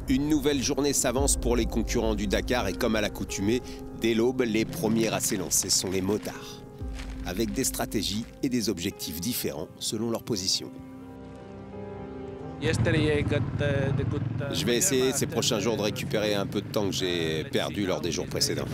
Une nouvelle journée s'avance pour les concurrents du Dakar et comme à l'accoutumée, dès l'aube, les premiers à s'élancer sont les motards. Avec des stratégies et des objectifs différents selon leur position. Je vais essayer ces prochains jours de récupérer un peu de temps que j'ai perdu lors des jours précédents.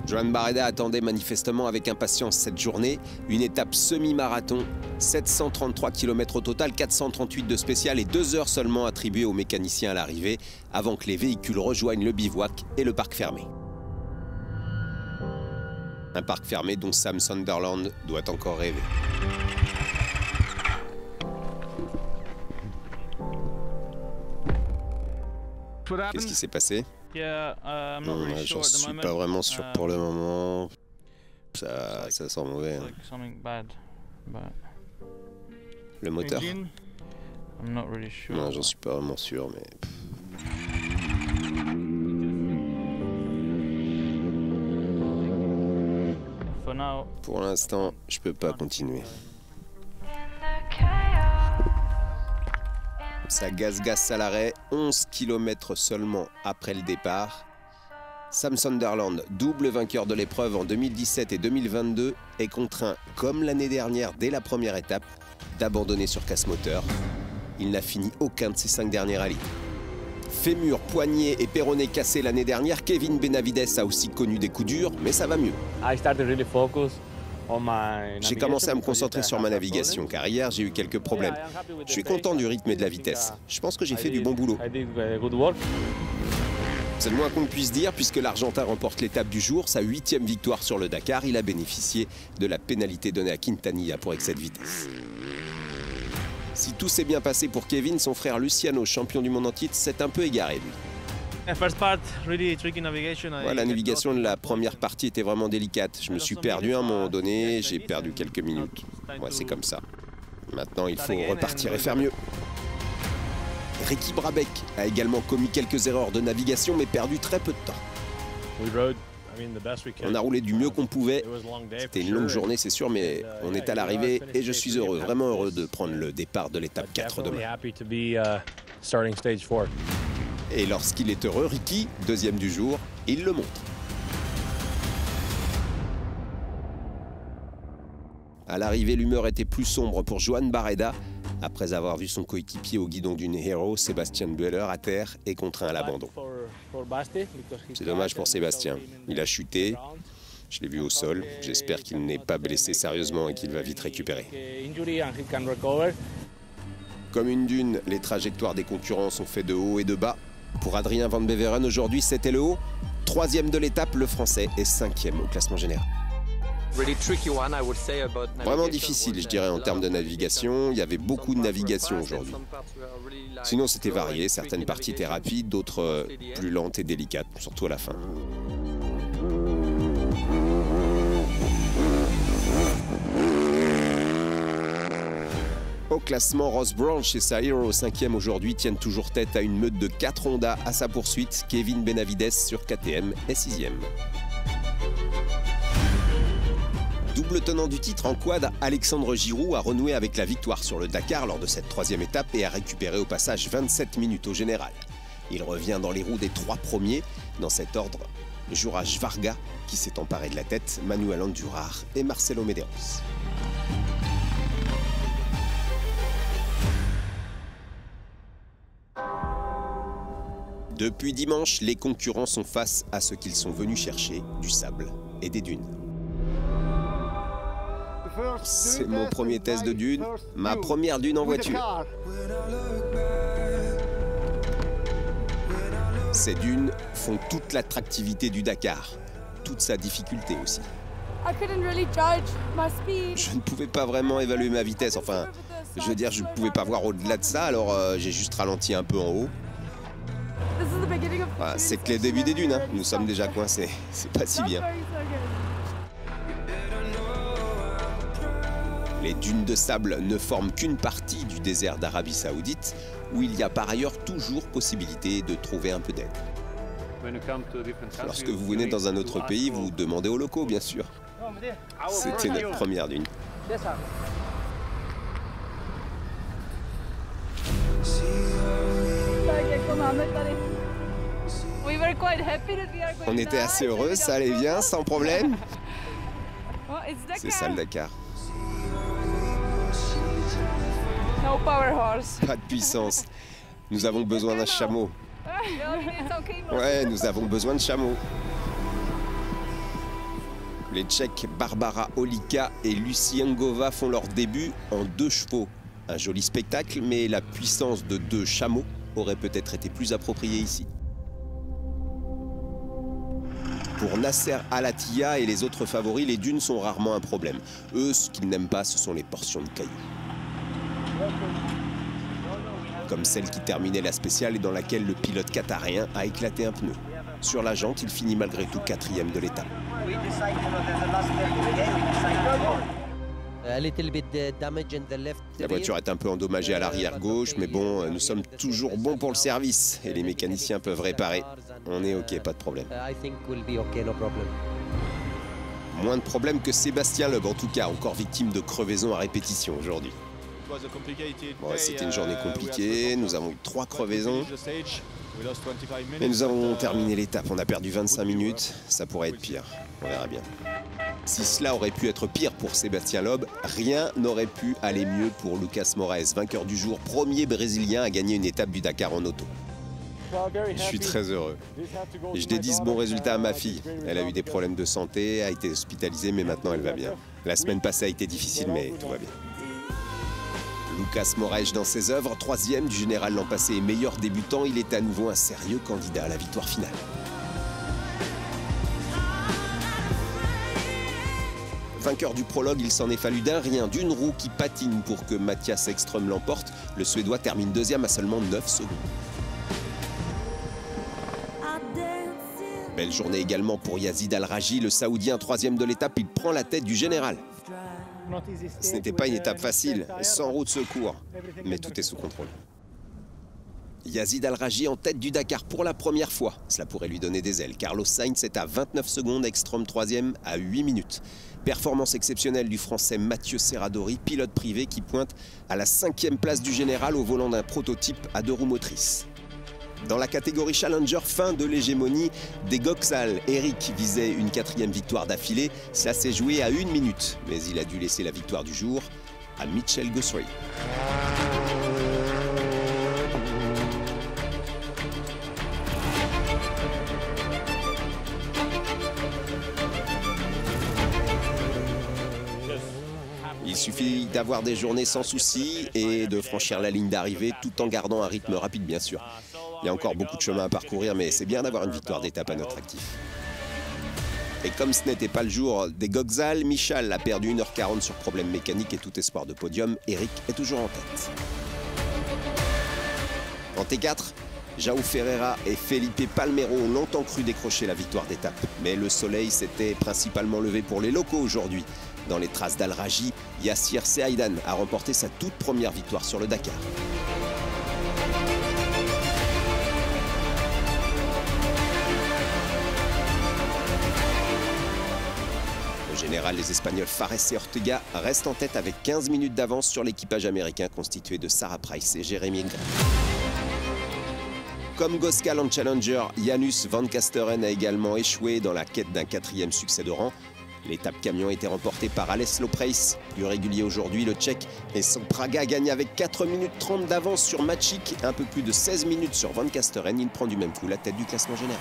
Joan Barreda attendait manifestement avec impatience cette journée, une étape semi-marathon, 733 km au total, 438 de spécial et 2 heures seulement attribuées aux mécaniciens à l'arrivée, avant que les véhicules rejoignent le bivouac et le parc fermé. Un parc fermé dont Sam Sunderland doit encore rêver. Qu'est-ce qui s'est passé? J'en suis pas vraiment sûr pour le moment. Ça sent mauvais. Hein. Le moteur? Non, j'en suis pas vraiment sûr, mais... Pour l'instant, je peux pas continuer. Ça gasse à l'arrêt, 11 km seulement après le départ. Sam Sunderland, double vainqueur de l'épreuve en 2017 et 2022, est contraint, comme l'année dernière dès la première étape, d'abandonner sur casse-moteur. Il n'a fini aucun de ses 5 derniers rallyes. Fémur, poignet et péroné cassés l'année dernière, Kevin Benavides a aussi connu des coups durs, mais ça va mieux. J'ai commencé à me concentrer sur ma navigation, car hier j'ai eu quelques problèmes. Je suis content du rythme et de la vitesse. Je pense que j'ai fait du bon boulot. C'est le moins qu'on puisse dire, puisque l'Argentin remporte l'étape du jour, sa 8e victoire sur le Dakar. Il a bénéficié de la pénalité donnée à Quintanilla pour excès de vitesse. Si tout s'est bien passé pour Kevin, son frère Luciano, champion du monde en titre, s'est un peu égaré, lui. Ouais, la navigation de la première partie était vraiment délicate. Je me suis perdu à un moment donné, j'ai perdu quelques minutes. Ouais, c'est comme ça. Maintenant, il faut repartir et faire mieux. Ricky Brabec a également commis quelques erreurs de navigation, mais perdu très peu de temps. On a roulé du mieux qu'on pouvait. C'était une longue journée, c'est sûr, mais on est à l'arrivée et je suis heureux, vraiment heureux de prendre le départ de l'étape 4 demain. Et lorsqu'il est heureux, Ricky, deuxième du jour, il le montre. À l'arrivée, l'humeur était plus sombre pour Joan Barreda, après avoir vu son coéquipier au guidon d'une Hero, Sébastien Bueller, à terre et contraint à l'abandon. C'est dommage pour Sébastien. Il a chuté, je l'ai vu au sol. J'espère qu'il n'est pas blessé sérieusement et qu'il va vite récupérer. Comme une dune, les trajectoires des concurrents sont faites de haut et de bas. Pour Adrien Van Beveren, aujourd'hui, c'était le haut. 3e de l'étape, le Français est 5e au classement général. Vraiment difficile, je dirais, en termes de navigation. Il y avait beaucoup de navigation aujourd'hui. Sinon, c'était varié. Certaines parties étaient rapides, d'autres plus lentes et délicates, surtout à la fin. Au classement, Ross Branch et sa Hero 5e aujourd'hui tiennent toujours tête à une meute de 4 Honda à sa poursuite. Kevin Benavides sur KTM est 6e. Double tenant du titre en quad, Alexandre Giroud a renoué avec la victoire sur le Dakar lors de cette 3e étape et a récupéré au passage 27 minutes au général. Il revient dans les roues des 3 premiers. Dans cet ordre, Juraj Varga qui s'est emparé de la tête, Manuel Andujar et Marcelo Medeiros. Depuis dimanche, les concurrents sont face à ce qu'ils sont venus chercher, du sable et des dunes. C'est mon premier test de dune, ma première dune en voiture. Ces dunes font toute l'attractivité du Dakar, toute sa difficulté aussi. Je ne pouvais pas vraiment évaluer ma vitesse, enfin, je veux dire, je ne pouvais pas voir au-delà de ça, alors j'ai juste ralenti un peu en haut. Voilà, c'est que le début des dunes, hein. Nous sommes déjà coincés, c'est pas si bien. Les dunes de sable ne forment qu'une partie du désert d'Arabie Saoudite, où il y a par ailleurs toujours possibilité de trouver un peu d'aide. Lorsque vous venez dans un autre pays, vous demandez aux locaux, bien sûr. C'était notre première dune. On était assez heureux, ça allait bien, sans problème. C'est ça le Dakar. Pas de puissance. Nous avons besoin d'un chameau. Ouais, nous avons besoin de chameau. Les Tchèques Barbara Olika et Lucie Ngova font leur début en 2 chevaux. Un joli spectacle, mais la puissance de 2 chameaux aurait peut-être été plus appropriée ici. Pour Nasser Al-Attiyah et les autres favoris, les dunes sont rarement un problème. Eux, ce qu'ils n'aiment pas, ce sont les portions de cailloux. Comme celle qui terminait la spéciale et dans laquelle le pilote qatarien a éclaté un pneu. Sur la jante, il finit malgré tout 4e de l'étape. La voiture est un peu endommagée à l'arrière gauche, mais bon, nous sommes toujours bons pour le service et les mécaniciens peuvent réparer. On est ok, pas de problème. Moins de problèmes que Sébastien Loeb, en tout cas, encore victime de crevaisons à répétition aujourd'hui. Bon, c'était une journée compliquée, nous avons eu 3 crevaisons. Mais nous avons terminé l'étape, on a perdu 25 minutes, ça pourrait être pire, on verra bien. Si cela aurait pu être pire pour Sébastien Loeb, rien n'aurait pu aller mieux pour Lucas Moraes, vainqueur du jour, premier Brésilien à gagner une étape du Dakar en auto. Je suis très heureux. Et je dédie ce bon résultat à ma fille. Elle a eu des problèmes de santé, a été hospitalisée, mais maintenant elle va bien. La semaine passée a été difficile, mais tout va bien. Lucas Moraes dans ses œuvres, 3e du général l'an passé et meilleur débutant, il est à nouveau un sérieux candidat à la victoire finale. Vainqueur du prologue, il s'en est fallu d'un rien, d'une roue qui patine pour que Mattias Ekström l'emporte. Le Suédois termine 2e à seulement 9 secondes. Belle journée également pour Yazid Al-Raji, le Saoudien 3e de l'étape, il prend la tête du général. Ce n'était pas une étape facile, sans roue de secours, mais tout est sous contrôle. Yazid Al-Raji en tête du Dakar pour la première fois. Cela pourrait lui donner des ailes. Carlos Sainz est à 29 secondes, Ekström 3e à 8 minutes. Performance exceptionnelle du Français Mathieu Serradori, pilote privé qui pointe à la 5e place du général au volant d'un prototype à 2 roues motrices. Dans la catégorie Challenger, fin de l'hégémonie des Goxal. Eric visait une 4e victoire d'affilée. Ça s'est joué à 1 minute, mais il a dû laisser la victoire du jour à Mitchell Guthrie. Il suffit d'avoir des journées sans soucis et de franchir la ligne d'arrivée tout en gardant un rythme rapide, bien sûr. Il y a encore beaucoup de chemin à parcourir, mais c'est bien d'avoir une victoire d'étape à notre actif. Et comme ce n'était pas le jour des Goxal, Michal a perdu 1h40 sur problème mécanique et tout espoir de podium. Eric est toujours en tête. En T4, João Ferreira et Felipe Palmeiro ont longtemps cru décrocher la victoire d'étape. Mais le soleil s'était principalement levé pour les locaux aujourd'hui. Dans les traces d'Al-Raji, Yassir Seaidan a remporté sa toute première victoire sur le Dakar. Au général, les Espagnols Fares et Ortega restent en tête avec 15 minutes d'avance sur l'équipage américain constitué de Sarah Price et Jeremy Grant. Comme Goskal en Challenger, Janus Van Kasteren a également échoué dans la quête d'un 4e succès de rang. L'étape camion a été remportée par Alessio Preis, plus régulier aujourd'hui, le Tchèque, et son Praga gagne avec 4 minutes 30 d'avance sur Macic, un peu plus de 16 minutes sur Van Kasteren. Il prend du même coup la tête du classement général.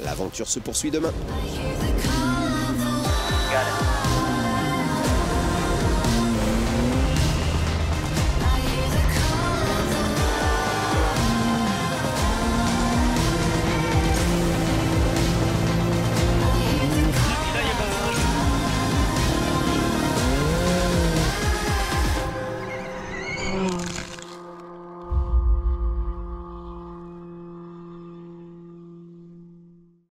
L'aventure se poursuit demain.